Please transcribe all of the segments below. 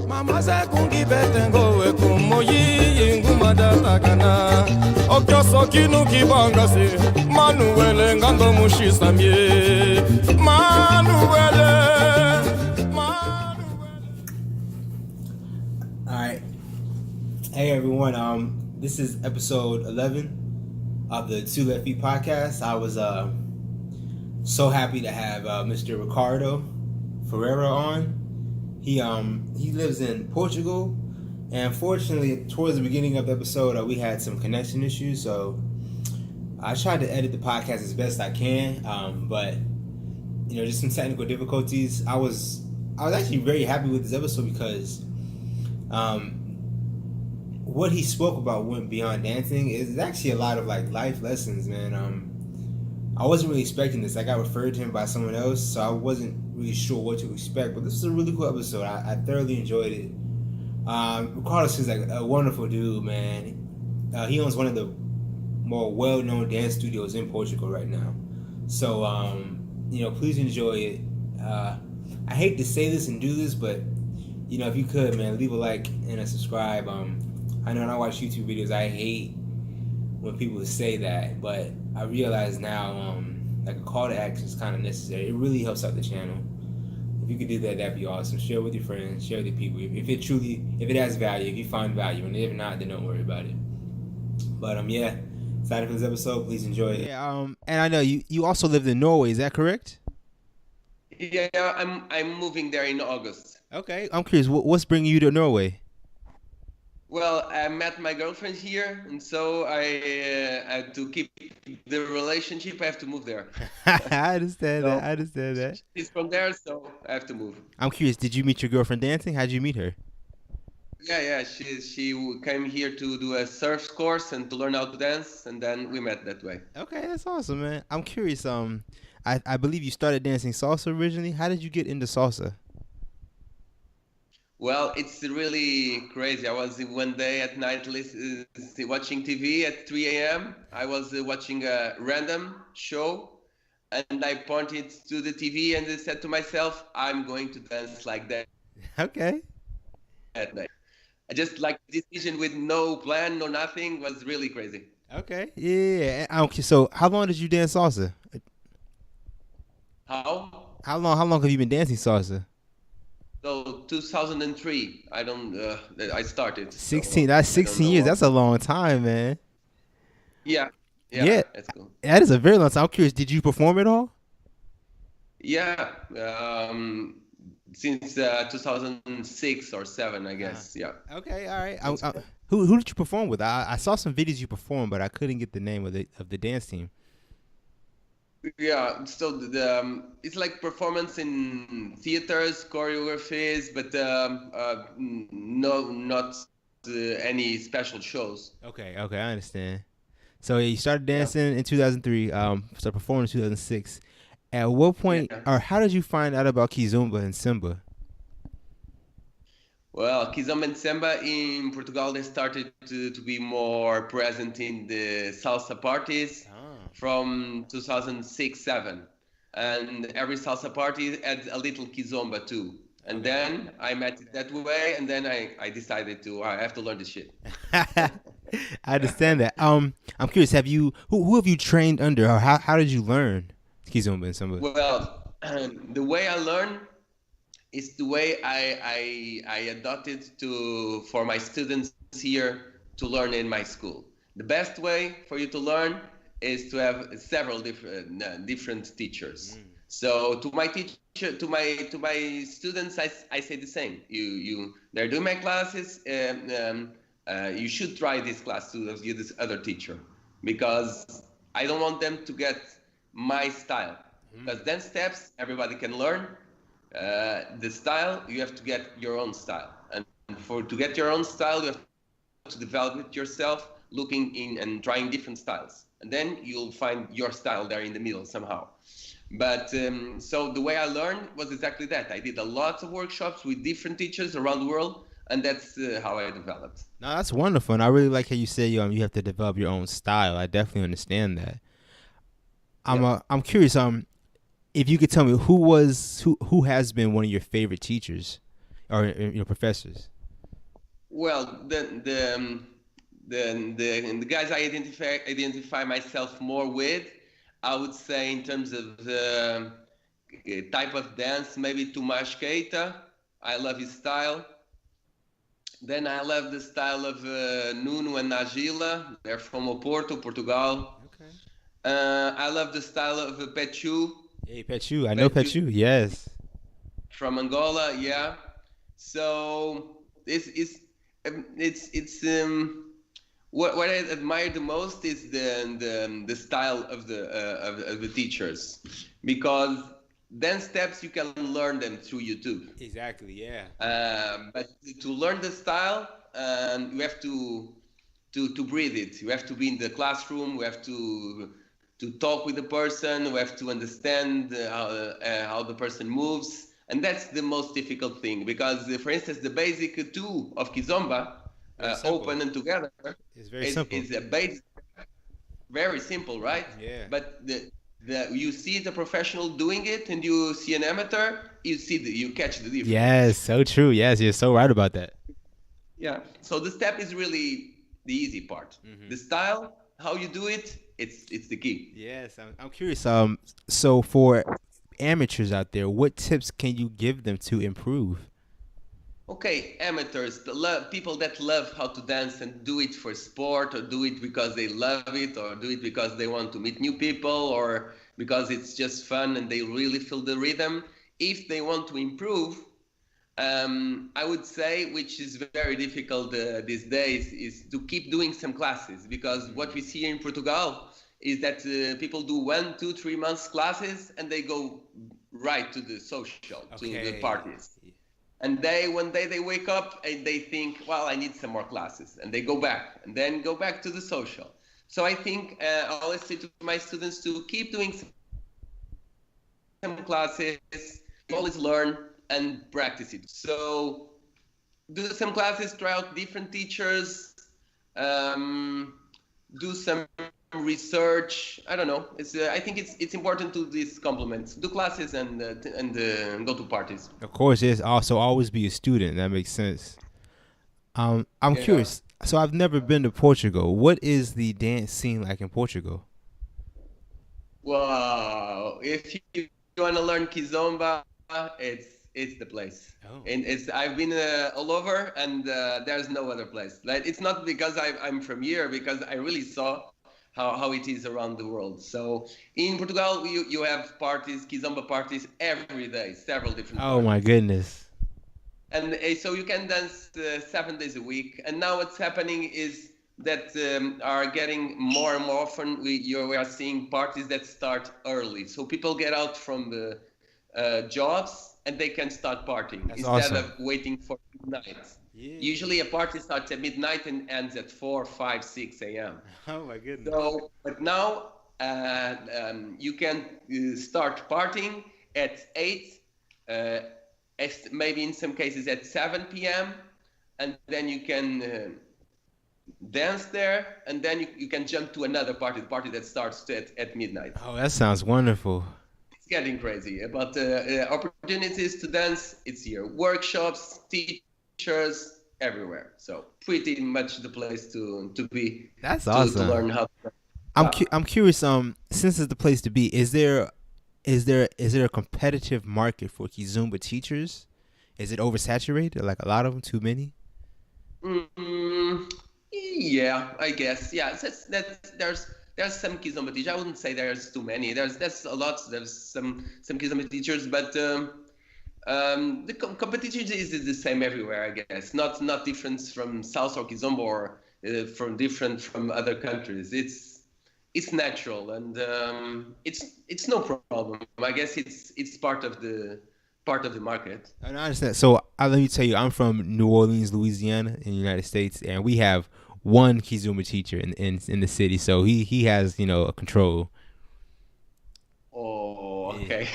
Mama kungi betengo we kumoyi ingumada takana okyo sokinu kibanga se Manuele ngando mushisamye Manuele. All right. Hey everyone. This is episode 11 of the Two Left Feet podcast. I was so happy to have Mr. Ricardo Ferreira on. He lives in Portugal, and unfortunately, towards the beginning of the episode, we had some connection issues. So I tried to edit the podcast as best I can, but just some technical difficulties. I was actually very happy with this episode because what he spoke about went beyond dancing. Is actually a lot of like life lessons, man. I wasn't really expecting this. I got referred to him by someone else, so I wasn't really sure what to expect. But this is a really cool episode. I thoroughly enjoyed it. Ricardo is like a wonderful dude, man. He owns one of the more well-known dance studios in Portugal right now. So, please enjoy it. I hate to say this and do this, but if you could, man, leave a like and a subscribe. I know when I watch YouTube videos, I hate when people say that, but I realize now, like a call to action is kind of necessary. It really helps out the channel. If you could do that, that'd be awesome. Share with your friends, share with your people. If it has value, if you find value, and if not, then don't worry about it. But excited for this episode. Please enjoy it. Yeah, and I know you also lived in Norway. Is that correct? Yeah, I'm moving there in August. Okay, I'm curious. What's bringing you to Norway? Well, I met my girlfriend here, and so I to keep the relationship, I have to move there. I understand that. I understand that. She's from there, so I have to move. I'm curious. Did you meet your girlfriend dancing? How'd you meet her? Yeah. She came here to do a surf course and to learn how to dance, and then we met that way. Okay, that's awesome, man. I'm curious. I believe you started dancing salsa originally. How did you get into salsa? Well, it's really crazy. I was one day at night watching TV at 3 a.m. I was watching a random show, and I pointed to the TV and I said to myself, I'm going to dance like that. Okay. At night. I just like decision with no plan, no nothing, was really crazy. Okay. Yeah. Okay. So how long did you dance salsa? How? How long have you been dancing salsa? So 2003, I started. 16. That's 16 years. That's a long time, man. Yeah. That's cool. That is a very long time. I'm curious. Did you perform at all? Yeah. Since 2006 or 7, I guess. Yeah. Okay. All right. Who did you perform with? I saw some videos you performed, but I couldn't get the name of the dance team. Yeah, so it's like performance in theaters, choreographies, but no, not any special shows. Okay, I understand. So you started dancing in 2003, started performing in 2006. At what point, or how did you find out about Kizomba and Simba? Well, Kizomba and Samba in Portugal, they started to be more present in the salsa parties. From 2006-7, and every salsa party adds a little kizomba too. And then I met it that way, and then I decided I have to learn this shit. I understand that. I'm curious. Who have you trained under, or how did you learn kizomba and Simba? Well, the way I learn is the way I adopted for my students here to learn in my school. The best way for you to learn is to have several different teachers. So to my students, I say the same. They're doing my classes. You should try this class to use this other teacher, because I don't want them to get my style. Because dance steps everybody can learn. The style, you have to get your own style, and to get your own style, you have to develop it yourself, looking in and trying different styles. And then you'll find your style there in the middle somehow. But so the way I learned was exactly that. I did a lot of workshops with different teachers around the world, and that's how I developed. No, that's wonderful, and I really like how you say you have to develop your own style. I definitely understand that. I'm curious. If you could tell me who has been one of your favorite teachers or professors? Well, the guys I identify myself more with, I would say in terms of the type of dance, maybe Tomas Keita. I love his style. Then I love the style of Nuno and Nagila. They're from Oporto, Portugal. Okay. I love the style of Pechu. Hey, Pechu. I know Pechu. Yes. From Angola, yeah. So it's what I admire the most is the style of the teachers, because dance steps you can learn them through YouTube. Exactly. Yeah. But to learn the style, you have to breathe it. You have to be in the classroom. You have to talk with the person. You have to understand how the person moves. And that's the most difficult thing, because, for instance, the basic two of Kizomba, open and together, it's very simple. Is a base, very simple, right? Yeah. But you see the professional doing it, and you see an amateur, you catch the difference. Yes, so true. Yes, you're so right about that. Yeah. So the step is really the easy part. Mm-hmm. The style, how you do it, it's the key. Yes, I'm curious. So for amateurs out there, what tips can you give them to improve? Okay, amateurs, people that love how to dance and do it for sport, or do it because they love it, or do it because they want to meet new people, or because it's just fun and they really feel the rhythm. If they want to improve, I would say, which is very difficult these days, is to keep doing some classes, because what we see here in Portugal is that people do 1, 2, 3 months classes, and they go right to the social, to the parties. And one day they wake up and they think, well, I need some more classes, and they go back, and then go back to the social. So I think I always say to my students to keep doing some classes, always learn and practice it. So do some classes, try out different teachers, do some research. I don't know. I think it's important to these complements. Do classes and go to parties. Of course, yes. Also, always be a student. That makes sense. I'm curious. So I've never been to Portugal. What is the dance scene like in Portugal? Wow! If you want to learn Kizomba, it's the place. Oh. And I've been all over, and there's no other place. Like, it's not because I'm from here, because I really saw how it is around the world. So in Portugal, you have parties, Kizomba parties every day, several different Oh parties. my goodness. And so you can dance 7 days a week. And now what's happening is that are getting more and more often, we are seeing parties that start early. So people get out from the jobs, and they can start partying. That's instead awesome. of waiting for midnight. Yeah. Usually a party starts at midnight and ends at 4, 5, 6 a.m. Oh my goodness. So, but now you can start partying at 8, maybe in some cases at 7 p.m. And then you can dance there, and then you can jump to another party, the party that starts at midnight. Oh, that sounds wonderful. It's getting crazy. But opportunities to dance, it's here. Workshops, teachers, everywhere. So pretty much the place to be. That's awesome. To learn how to. I'm curious. Since it's the place to be, is there a competitive market for Kizomba teachers? Is it oversaturated? Like a lot of them, too many? Yeah, I guess. Yeah, there's some Kizomba teachers. I wouldn't say there's too many. There's a lot. There's some Kizomba teachers, but the competition is the same everywhere, I guess. Not different from Salsa or Kizomba, or from other countries. It's natural, and it's no problem. I guess it's part of the market. I understand. So let me tell you, I'm from New Orleans, Louisiana, in the United States, and we have one Kizomba teacher in the city. So he has a control. Oh, okay.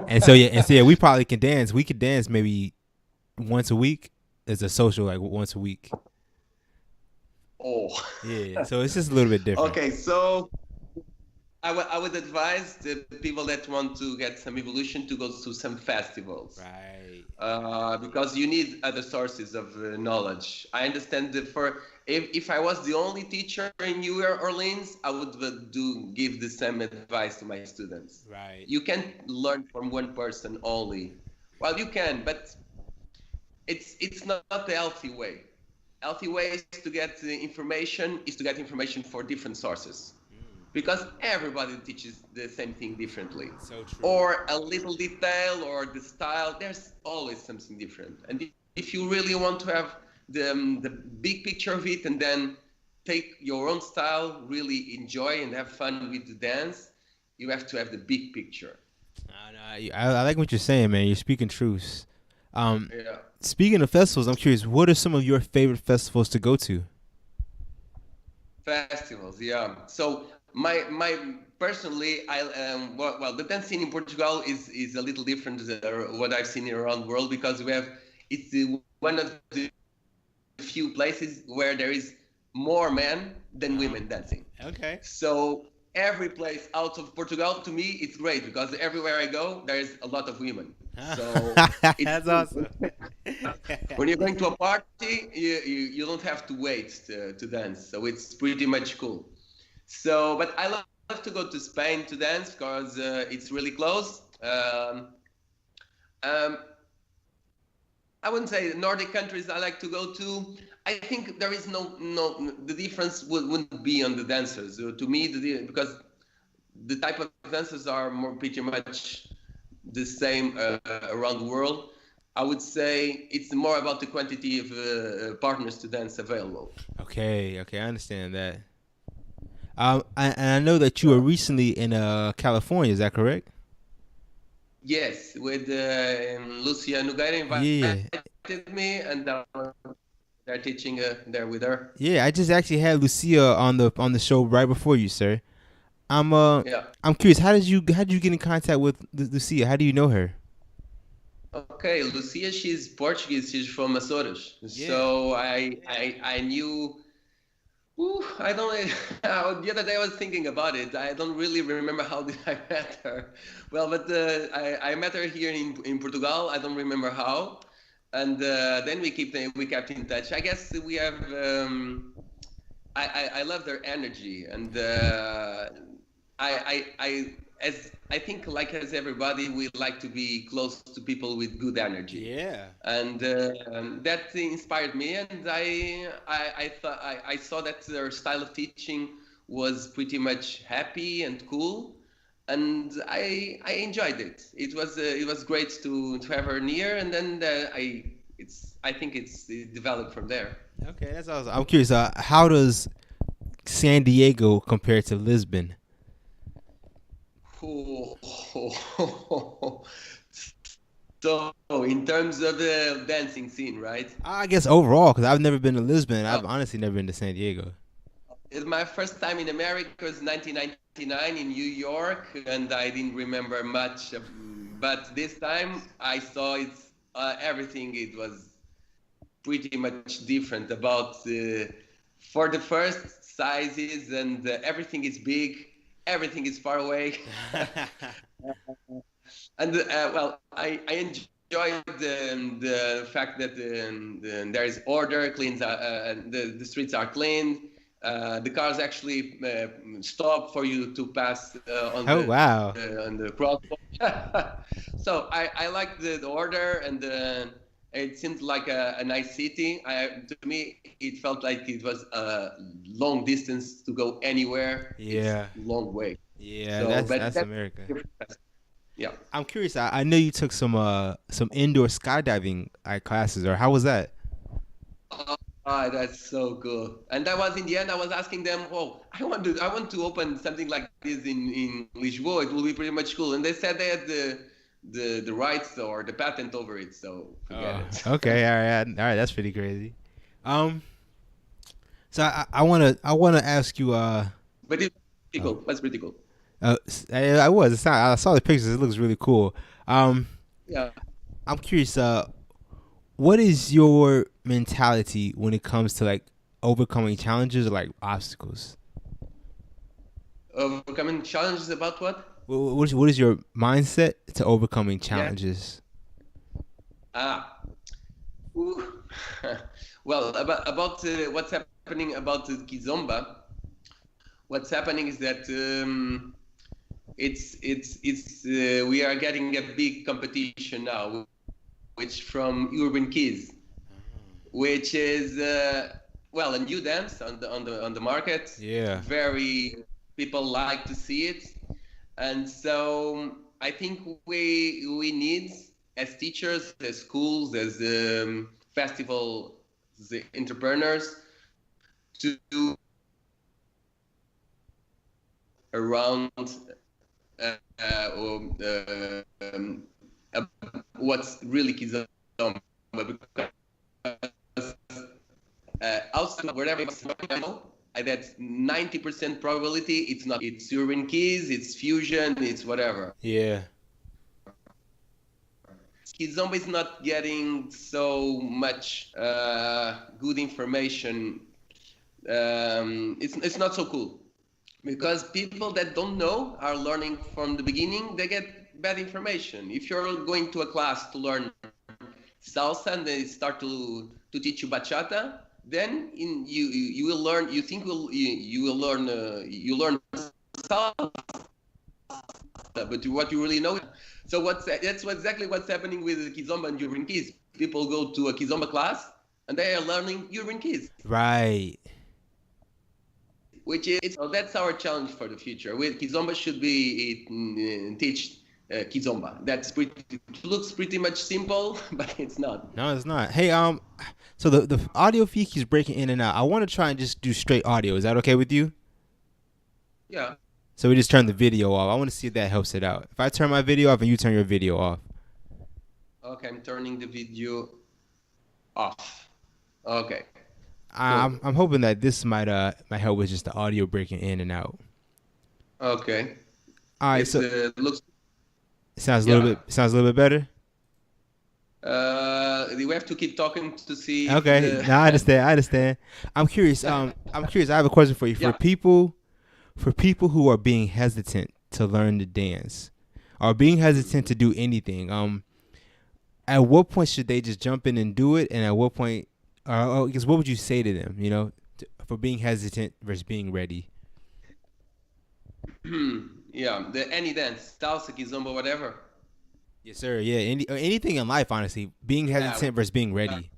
And so we probably can dance. We could dance maybe once a week. As a social, like once a week. Oh. Yeah. So it's just a little bit different. Okay, so I would advise the people that want to get some evolution to go to some festivals. Right. Because you need other sources of knowledge. I understand that if I was the only teacher in New Orleans, I would give the same advice to my students. Right. You can't learn from one person only. Well, you can, but it's not the healthy way. Healthy way is to get information for different sources, because everybody teaches the same thing differently. So true. Or a little detail or the style, there's always something different. And if you really want to have the big picture of it and then take your own style, really enjoy and have fun with the dance, you have to have the big picture. I like what you're saying, man. You're speaking truths. Yeah. Speaking of festivals, I'm curious, what are some of your favorite festivals to go to? Festivals, yeah. So my personally, the dance scene in Portugal is a little different than what I've seen around the world, because it's one of the few places where there is more men than women dancing. Okay. So every place out of Portugal, to me, it's great, because everywhere I go, there's a lot of women. So that's awesome. When you're going to a party, you don't have to wait to dance. So it's pretty much cool. So, but I love to go to Spain to dance because it's really close. I wouldn't say Nordic countries I like to go to. I think there is no the difference wouldn't be on the dancers. To me, because the type of dancers are pretty much the same around the world. I would say it's more about the quantity of partners to dance available. Okay, I understand that. I know that you were recently in California. Is that correct? Yes, with Lucia Nogueira invited me, and they're teaching there with her. Yeah, I just actually had Lucia on the show right before you, sir. I'm curious. How did you get in contact with Lucia? How do you know her? Okay, Lucia, she's Portuguese. She's from Açores. Yeah. So I knew. I don't. The other day I was thinking about it. I don't really remember how did I met her. Well, but I met her here in Portugal. I don't remember how, and then we kept in touch. I guess we have. I love their energy, and I think like as everybody, we like to be close to people with good energy. Yeah. And that inspired me, and I saw that their style of teaching was pretty much happy and cool, and I enjoyed it. It was great to have her near, and then I think it developed from there. Okay, that's awesome. I'm curious. How does San Diego compare to Lisbon? So in terms of the dancing scene, right? I guess overall, because I've never been to Lisbon. I've honestly never been to San Diego. My first time in America was 1999 in New York, and I didn't remember much. But this time I saw everything. It was pretty much different for the first sizes, and everything is big. Everything is far away. And I enjoy the fact that there is order, cleans. The streets are cleaned. The cars actually stop for you to pass on the crosswalk. So I like the order, and it seemed like a nice city. To me, it felt like it was a long distance to go anywhere. Yeah. It's a long way. Yeah, so, that's America. Yeah. I'm curious. I know you took some indoor skydiving classes, or how was that? That's so cool. And that was in the end. I was asking them, I want to open something like this in Lisboa. It will be pretty much cool. And they said they had the rights or the patent over it. So forget it. Okay. All right. That's pretty crazy. So I wanna ask you. But it's pretty cool. That's pretty cool. I saw the pictures. It looks really cool. Yeah. I'm curious. What is your mentality when it comes to like overcoming challenges or like obstacles? Overcoming challenges about what? What is your mindset to overcoming Yeah. challenges? Ah. Ooh. Well, about what's happening about the Kizomba. What's happening is that it's we are getting a big competition now, which from urban kids, which is well, a new dance on the market. Yeah. Very people like to see it, and so I think we need, as teachers, as schools, as festival the entrepreneurs, to do around uh, uh, um, what's really Kizomba, because outside wherever it's that 90% probability it's not. It's urban keys, it's fusion, it's whatever. Yeah. Kizomba is not getting so much good information. It's not so cool, because people that don't know are learning from the beginning. They get bad information. If you're going to a class to learn salsa and they start to teach you bachata, then you will learn. You think you will learn you learn salsa, but what you really know. So that's exactly what's happening with Kizomba and urban keys. People go to a Kizomba class and they are learning urban keys. Right. Which is, so that's our challenge for the future. With Kizomba should be teach Kizomba. Looks pretty much simple, but it's not. No, it's not. Hey, so the audio feed keeps breaking in and out. I want to try and just do straight audio. Is that okay with you? Yeah. So we just turn the video off. I want to see if that helps it out. If I turn my video off and you turn your video off. Okay, I'm turning the video off. Okay. I'm hoping that this might help with just the audio breaking in and out. Okay. All right, so looks. it sounds a little bit better. We have to keep talking to see. Okay, no, I understand. I'm curious. I have a question for you. For people who are being hesitant to learn to dance, or being hesitant to do anything, at what point should they just jump in and do it? And at what point, I guess, what would you say to them? You know, for being hesitant versus being ready. Yeah, any dance, salsa, kizomba, whatever. Yes, sir. Yeah, anything in life, honestly, being hesitant versus being ready.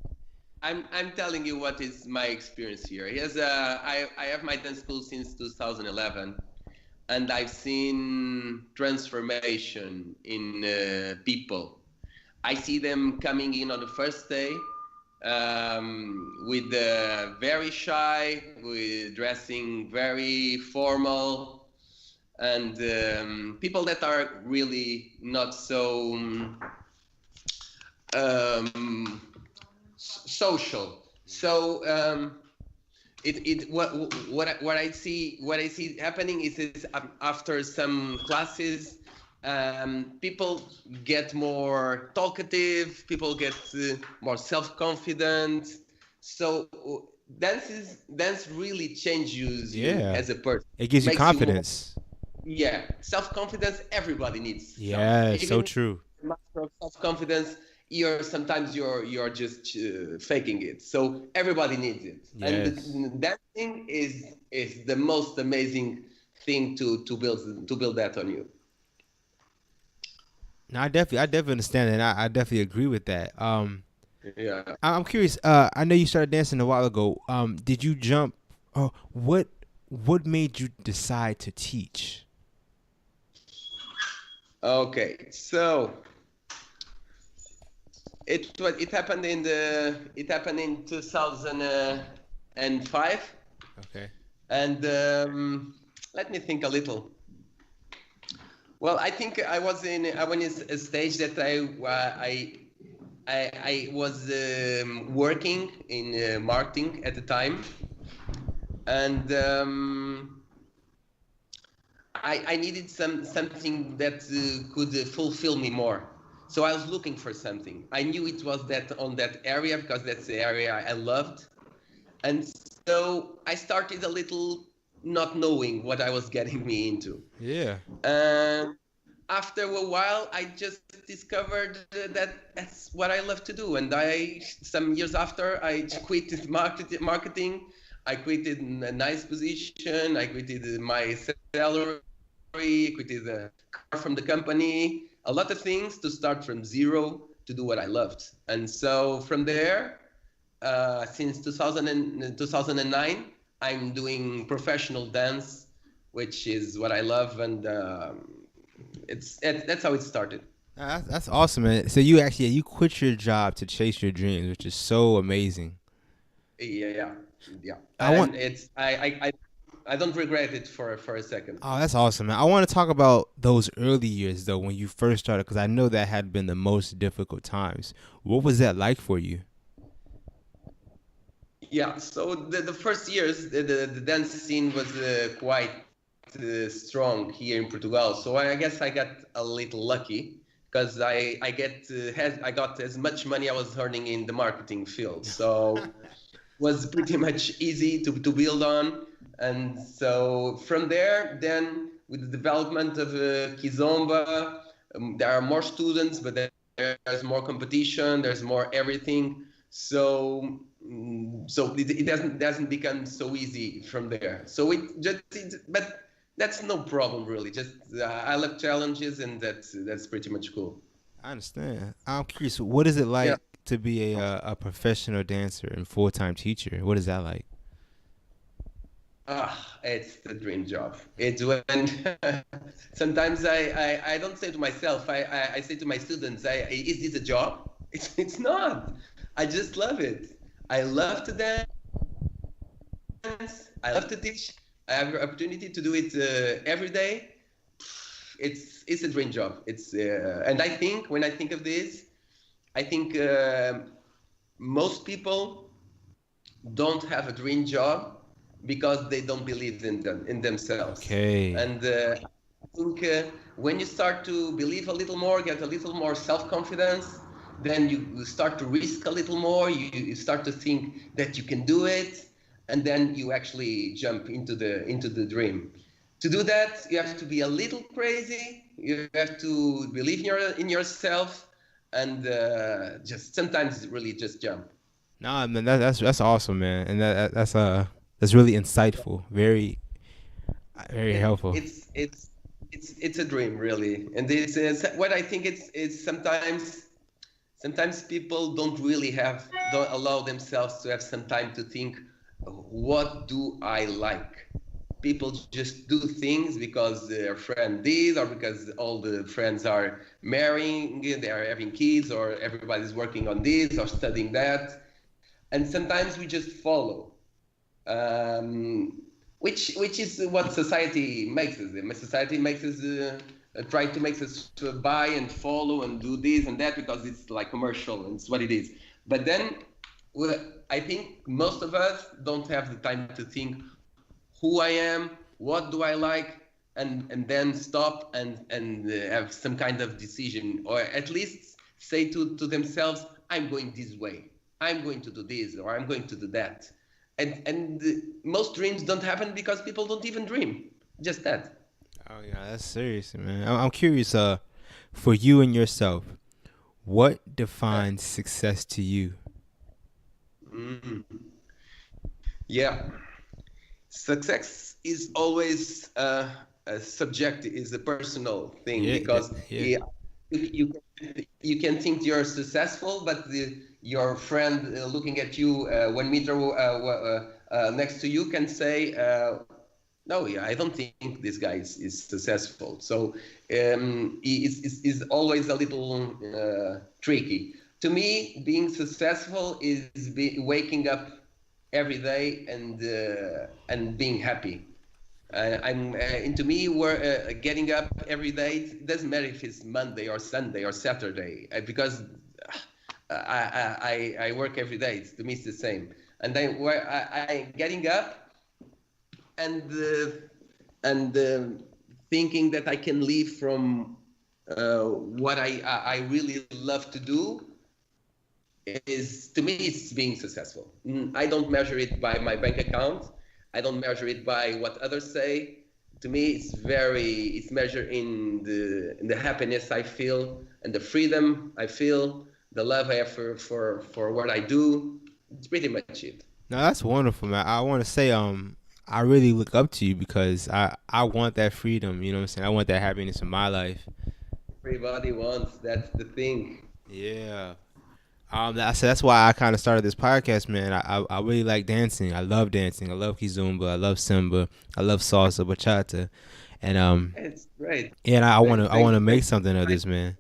I'm telling you what is my experience here. I have my dance school since 2011, and I've seen transformation in people. I see them coming in on the first day with very shy, with dressing very formal, and people that are really not so social. So what I see happening is after some classes, people get more talkative, people get more self-confident. So dance really changes you as a person. It gives you confidence. Self-confidence everybody needs. Yeah, so true. Master of self-confidence, sometimes you're just faking it. So everybody needs it. Yes. And dancing is the most amazing thing to build that on you. No, I definitely understand that. I definitely agree with that. Yeah. I'm curious. I know you started dancing a while ago. Did you jump? What made you decide to teach? Okay, so it happened in 2005. Okay. And let me think a little. Well, I think I was in a stage that I was working in marketing at the time, and I needed something that could fulfill me more. So I was looking for something. I knew it was on that area because that's the area I loved, and so I started a little not knowing what I was getting me into. Yeah. And after a while, I just discovered that that's what I love to do. And some years after, I quit marketing. I quitted a nice position. I quitted my salary, quitted the car from the company, a lot of things to start from zero to do what I loved. And so from there, since 2009, I'm doing professional dance, which is what I love, and that's how it started. That's awesome, man. So you quit your job to chase your dreams, which is so amazing. Yeah, yeah. I want. And I don't regret it for a second. Oh, that's awesome, man. I want to talk about those early years though, when you first started, because I know that had been the most difficult times. What was that like for you? Yeah, so the first years, the dance scene was quite strong here in Portugal. So I guess I got a little lucky because I got as much money I was earning in the marketing field. So was pretty much easy to build on. And so from there, then with the development of Kizomba, there are more students, but there's more competition, there's more everything. So it doesn't become so easy from there. So but that's no problem really. Just I love challenges, and that's pretty much cool. I understand. I'm curious. What is it like Yeah. to be a professional dancer and full-time teacher? What is that like? It's the dream job. It's when sometimes I don't say to myself, I say to my students, is this a job? It's not. I just love it. I love to dance. I love to teach. I have the opportunity to do it every day. It's a dream job. And I think when I think of this, I think most people don't have a dream job because they don't believe in themselves. Okay. And I think when you start to believe a little more, get a little more self-confidence, then you start to risk a little more. You start to think that you can do it, and then you actually jump into the dream. To do that, you have to be a little crazy. You have to believe in yourself, and just sometimes really just jump. Nah, man, that's awesome, man, and that's really insightful. Very helpful. It's a dream really, and this is what I think. It's sometimes people don't allow themselves to have some time to think, what do I like? People just do things because their friend did, or because all the friends are marrying, they are having kids, or everybody's working on this or studying that, and sometimes we just follow. Which is what society makes us. Society makes us try to make us to buy and follow and do this and that because it's like commercial and it's what it is. But then I think most of us don't have the time to think who I am, what do I like, and then stop and have some kind of decision, or at least say to themselves, I'm going this way, I'm going to do this, or I'm going to do that. And most dreams don't happen because people don't even dream. Just that. Oh yeah, that's serious, man. I'm curious. For you and yourself, what defines success to you? Mm. Yeah. Success is always a subjective, is a personal thing, because you can think you're successful, but your friend looking at you 1 meter next to you can say, no, yeah, I don't think this guy is successful. So it's always a little tricky. To me, being successful is waking up every day and being happy. To me, we're getting up every day. It doesn't matter if it's Monday or Sunday or Saturday, because I work every day. To me, it's the same. And I getting up and thinking that I can live from what I really love to do. To me, it's being successful. I don't measure it by my bank account. I don't measure it by what others say. To me, it's measured in the happiness I feel and the freedom I feel, the love I have for what I do. It's pretty much it. No, that's wonderful, man. I want to say, I really look up to you because I want that freedom. You know what I'm saying? I want that happiness in my life. Everybody wants. That's the thing. Yeah. That's why I kind of started this podcast, man. I really like dancing. I love dancing. I love Kizomba. I love Samba. I love salsa, bachata, and It's great. and I want to make Thanks. something of this, man.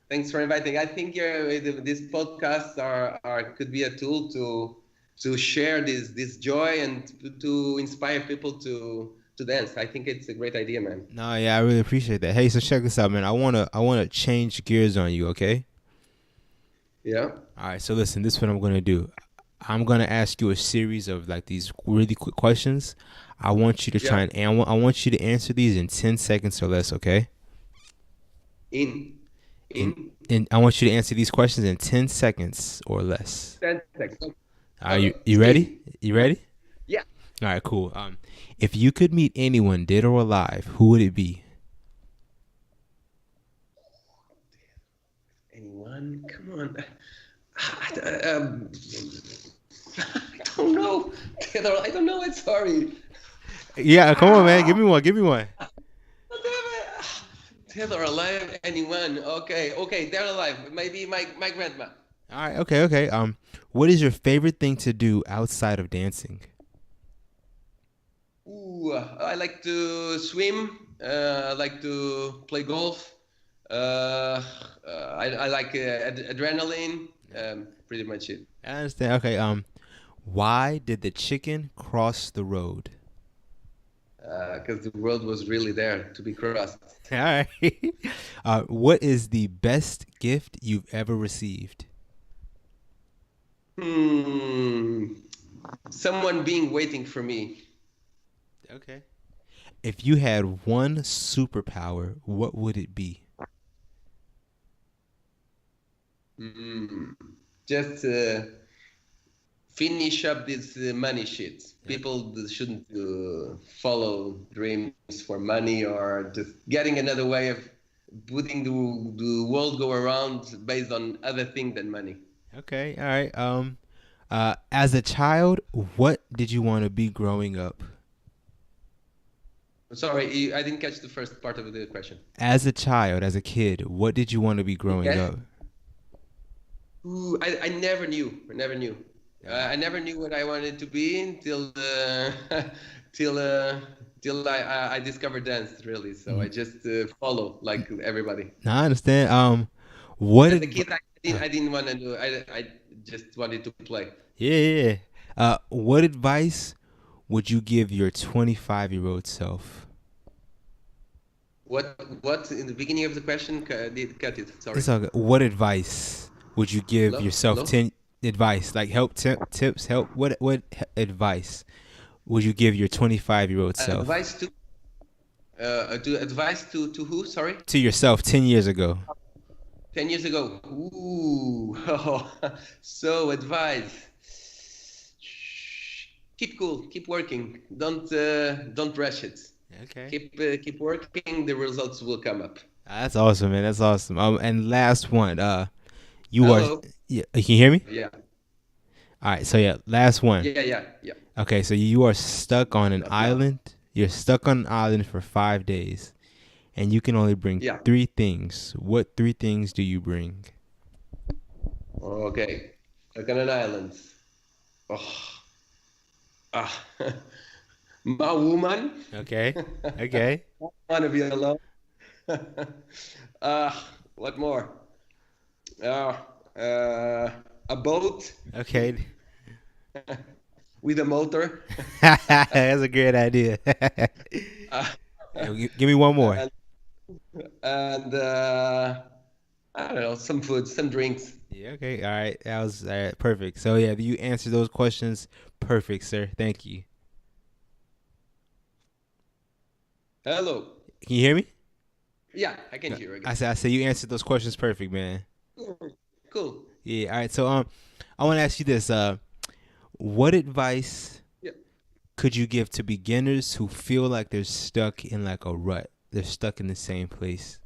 Thanks for inviting. I think these podcasts are could be a tool to share this joy and to inspire people to dance. I think it's a great idea, man. No, yeah, I really appreciate that. Hey, so check this out, man. I wanna change gears on you, okay? Yeah. All right. So listen, this is what I'm gonna do. I'm gonna ask you a series of like these really quick questions. I want you to try and I want you to answer these in 10 seconds or less, okay? And I want you to answer these questions in 10 seconds or less. 10 seconds. Are you ready? You ready? Yeah. All right, cool. If you could meet anyone, dead or alive, who would it be? Anyone? Come on. I don't know. I don't know. I'm sorry. Yeah, come on, man. Give me one. Give me one. Dead or alive? Anyone? Okay. Dead or alive? Maybe my grandma. All right. Okay. What is your favorite thing to do outside of dancing? Ooh, I like to swim. I like to play golf. I like adrenaline. Pretty much it. I understand. Okay. Why did the chicken cross the road? Because the world was really there to be crossed. All right. What is the best gift you've ever received? Someone being waiting for me. Okay. If you had one superpower, what would it be? Just finish up this money shit. People shouldn't follow dreams for money or just getting another way of putting the world go around based on other things than money. Okay. All right. As a child, what did you want to be growing up? Sorry, I didn't catch the first part of the question. As a child, as a kid, what did you want to be growing up? Ooh, I never knew. I never knew. I never knew what I wanted to be until till I discovered dance, really. So I just follow like everybody. No, I understand. What As a kid, I didn't want to do. I just wanted to play. Yeah. What advice would you give your 25-year-old self? What in the beginning of the question? Did cut it? Sorry. It's all good. What advice would you give yourself? Hello? 10 advice, like tips, help. What advice would you give your 25-year-old self? Advice to who? Sorry. To yourself 10 years ago. 10 years ago. Ooh. So advice. Keep cool. Keep working. Don't rush it. Okay. Keep working. The results will come up. That's awesome, man. That's awesome. And last one. You Hello? are. Yeah. Can you hear me? Yeah. All right. So yeah, last one. Yeah. Okay. So you are stuck on an island. You're stuck on an island for 5 days, and you can only bring 3 things. What 3 things do you bring? Okay. Stuck on an island. My woman. Okay. Okay. I want to be alone. What more? A boat Okay. with a motor. That's a great idea. Give me one more. And I don't know, some food, some drinks. Yeah. Okay. All right. That was perfect. So yeah, you answered those questions perfect, sir. Thank you. Hello. Can you hear me? Yeah, I can hear again. I said you answered those questions perfect, man. Cool. Yeah. All right. So I want to ask you this. What advice could you give to beginners who feel like they're stuck in like a rut? They're stuck in the same place.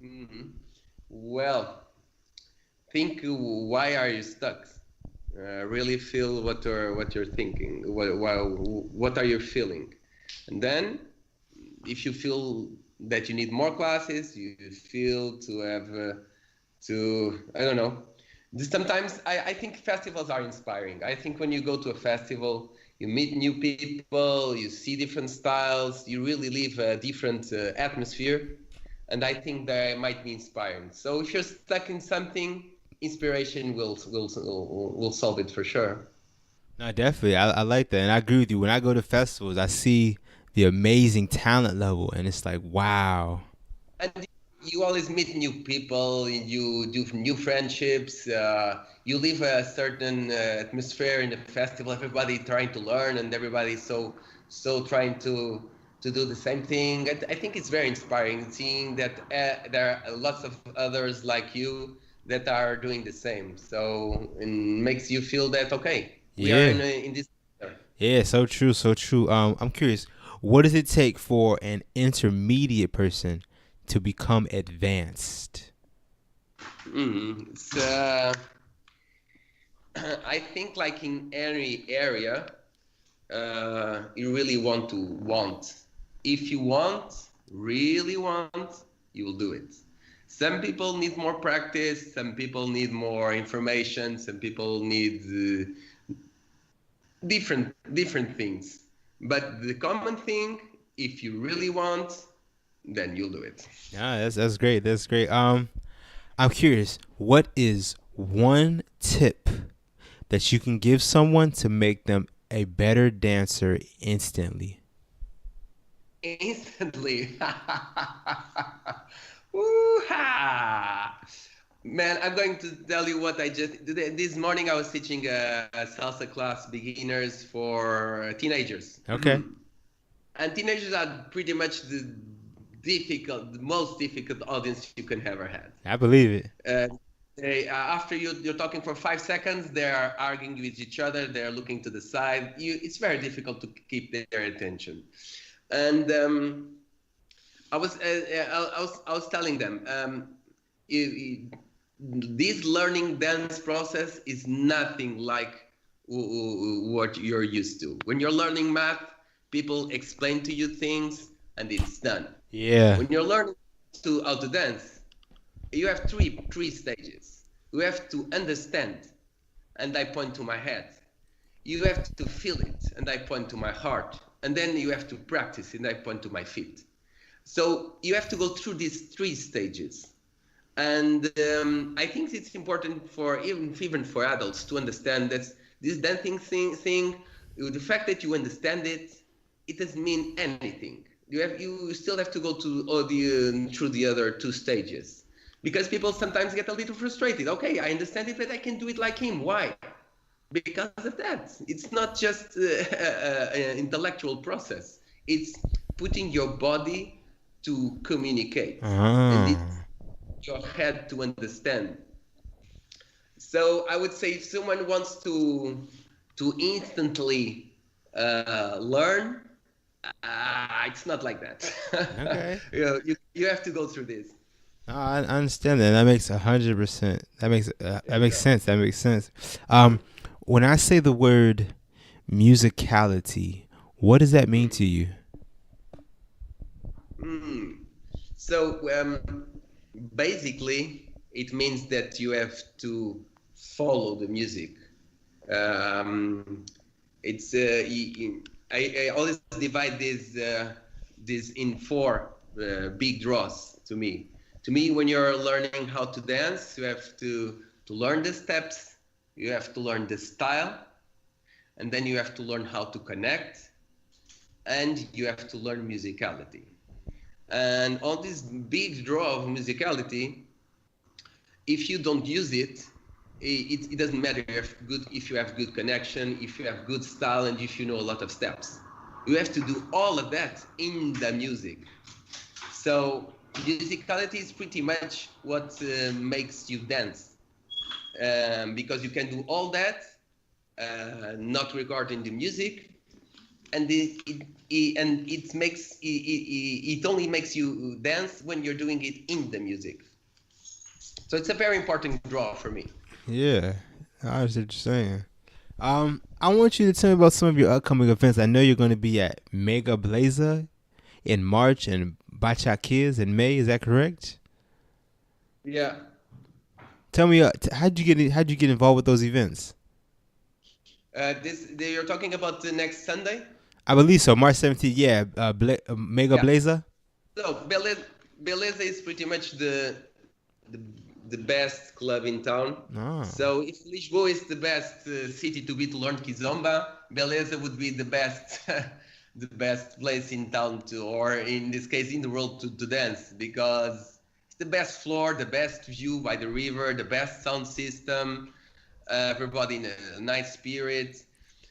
Hmm. Well, think why are you stuck? Really feel what you're thinking. What are you feeling? And then, if you feel that you need more classes, you feel to have to I don't know. Sometimes I think festivals are inspiring. I think when you go to a festival, you meet new people, you see different styles, you really live a different atmosphere, and I think that might be inspiring. So if you're stuck in something, inspiration will solve it for sure. No, definitely. I like that. And I agree with you. When I go to festivals, I see the amazing talent level, and it's like, wow. And you always meet new people, you do new friendships, you live a certain atmosphere in the festival, everybody trying to learn and everybody so trying to do the same thing. I think it's very inspiring seeing that there are lots of others like you that are doing the same, so it makes you feel that okay, we are Yeah. in this. Yeah, so true, so true. I'm curious, what does it take for an intermediate person to become advanced? It's, I think like in any area, you really want. If you really want, you will do it. Some people need more practice. Some people need more information. Some people need different things. But the common thing, if you really want, then you'll do it. Yeah, that's great. That's great. I'm curious, what is one tip that you can give someone to make them a better dancer instantly? Instantly. Woo-ha! Man, I'm going to tell you what I just did. This morning I was teaching a salsa class beginners for teenagers. Okay. And teenagers are pretty much the most difficult audience you can ever have. I believe it. After you're talking for 5 seconds, they are arguing with each other. They're looking to the side. It's very difficult to keep their attention. And I was telling them, this learning dance process is nothing like what you're used to. When you're learning math, people explain to you things and it's done. Yeah. When you're learning how to dance, you have three stages. You have to understand, and I point to my head. You have to feel it, and I point to my heart. And then you have to practice, and I point to my feet. So you have to go through these 3 stages. And I think it's important for even for adults to understand that this dancing thing, the fact that you understand it, it doesn't mean anything. You still have to go through the other 2 stages, because people sometimes get a little frustrated. Okay, I understand it, but I can do it like him. Why? Because of that. It's not just an intellectual process. It's putting your body to communicate, and it's your head to understand. So I would say if someone wants to instantly learn, it's not like that. Okay. You have to go through this. No, I understand that. That makes 100%. That makes sense. That makes sense. When I say the word musicality, what does that mean to you? So basically, it means that you have to follow the music. It's I always divide this in 4 big draws to me. To me, when you're learning how to dance, you have to learn the steps, you have to learn the style, and then you have to learn how to connect, and you have to learn musicality. And on this big draw of musicality, if you don't use it, it doesn't matter if you have good connection, if you have good style, and if you know a lot of steps. You have to do all of that in the music. So musicality is pretty much what makes you dance, because you can do all that, not regarding the music, and it only makes you dance when you're doing it in the music. So it's a very important draw for me. Yeah, I understand what you're saying. I want you to tell me about some of your upcoming events. I know you're going to be at Mega Blazer in March and Bacha Kids in May. Is that correct? Yeah. Tell me, how'd you get involved with those events? You're talking about the next Sunday? I believe so. March 17th. Yeah, Mega Yeah. Blazer. So Beleza is pretty much the the best club in town. Oh. So if Lisboa is the best city to be to learn Kizomba, Beleza would be the best the best place in town to, or in this case in the world to dance, because it's the best floor, the best view by the river, the best sound system, everybody in a nice spirit.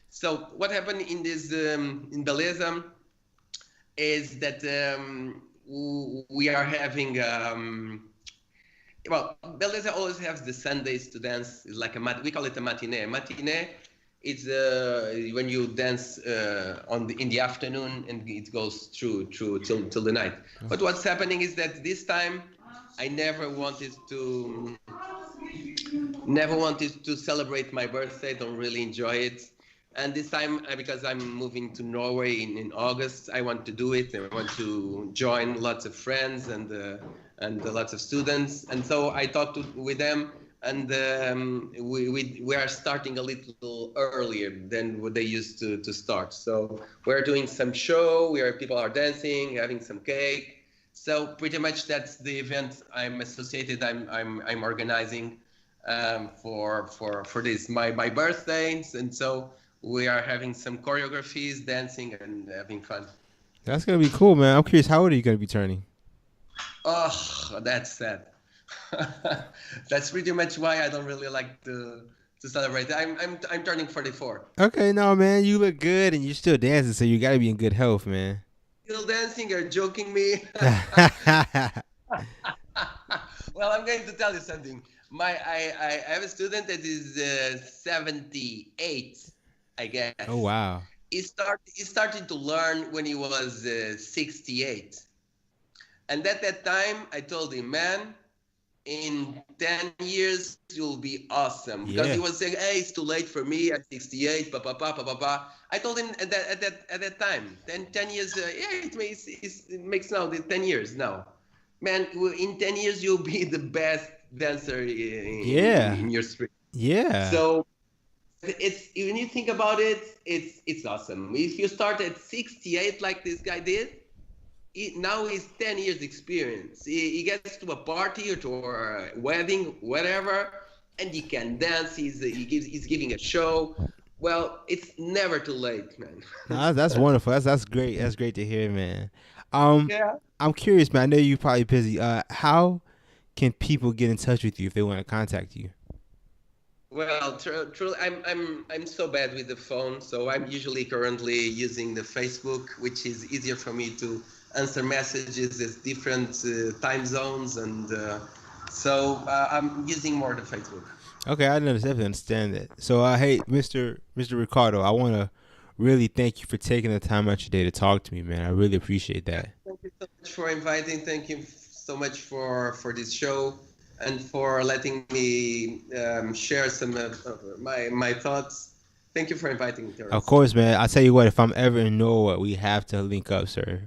So what happened in this in Beleza is that we are having well, Beleza always has the Sundays to dance. It's like we call it a matinee. Matinee is when you dance in the afternoon and it goes through till the night. But what's happening is that this time I never wanted to celebrate my birthday. Don't really enjoy it. And this time, because I'm moving to Norway in August, I want to do it. I want to join lots of friends and lots of students. And so I talked with them, and we are starting a little earlier than what they used to start. So we're doing some show. People are dancing, having some cake. So pretty much that's the event I'm associated. I'm organizing for this my birthdays, and so we are having some choreographies, dancing, and having fun. That's gonna be cool, man. I'm curious, how old are you gonna be turning? Oh, that's sad. That's pretty much why I don't really like to celebrate. I'm turning 44. Okay, no, man, you look good and you're still dancing, so you gotta be in good health, man. Still dancing? You're joking me? Well, I'm going to tell you something. I have a student that is 78, I guess. Oh wow. He started to learn when he was 68. And at that time, I told him, man, in 10 years, you'll be awesome. Because he was saying, hey, it's too late for me. I'm 68, I told him at that time, 10 years, it makes now the 10 years now. Man, in 10 years, you'll be the best dancer in your street. Yeah. So it's when you think about it, it's awesome. If you start at 68 like this guy did, now he's 10 years experience. He gets to a party or to a wedding, whatever, and he can dance. He's giving a show. Well, it's never too late, man. No, that's wonderful. That's great. That's great to hear, man. Yeah. I'm curious, man. I know you're probably busy. How can people get in touch with you if they want to contact you? Well, truly, I'm so bad with the phone, so I'm usually currently using the Facebook, which is easier for me to answer messages as different time zones, and so I'm using more the Facebook. Okay, I definitely understand that. So, hey, Mr. Ricardo, I want to really thank you for taking the time out your day to talk to me, man. I really appreciate that. Thank you so much for inviting. Thank you so much for this show and for letting me share some of my thoughts. Thank you for inviting me, Terrence. Of course, man. I'll tell you what, if I'm ever in Norway, we have to link up, sir.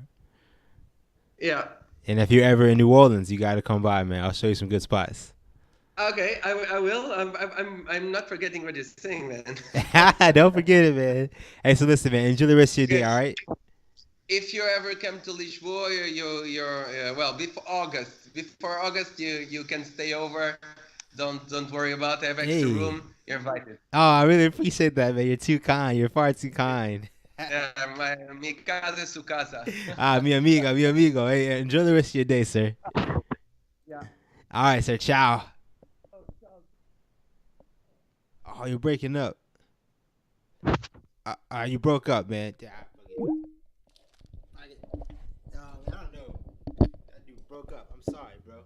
Yeah. And if you're ever in New Orleans, you got to come by, man. I'll show you some good spots. Okay, I will. I'm not forgetting what you're saying, man. Don't forget it, man. Hey, so listen, man. Enjoy the rest of your day, all right? If you ever come to Lisboa, you're well before August. Before August, you can stay over. Don't worry about it. Have extra room. You're invited. Oh, I really appreciate that, man. You're too kind. You're far too kind. Mi casa es su casa. Mi amigo. Hey, enjoy the rest of your day, sir. Yeah. All right, sir. Ciao. Oh, you're breaking up. You broke up, man. I don't know. That dude broke up. I'm sorry, bro.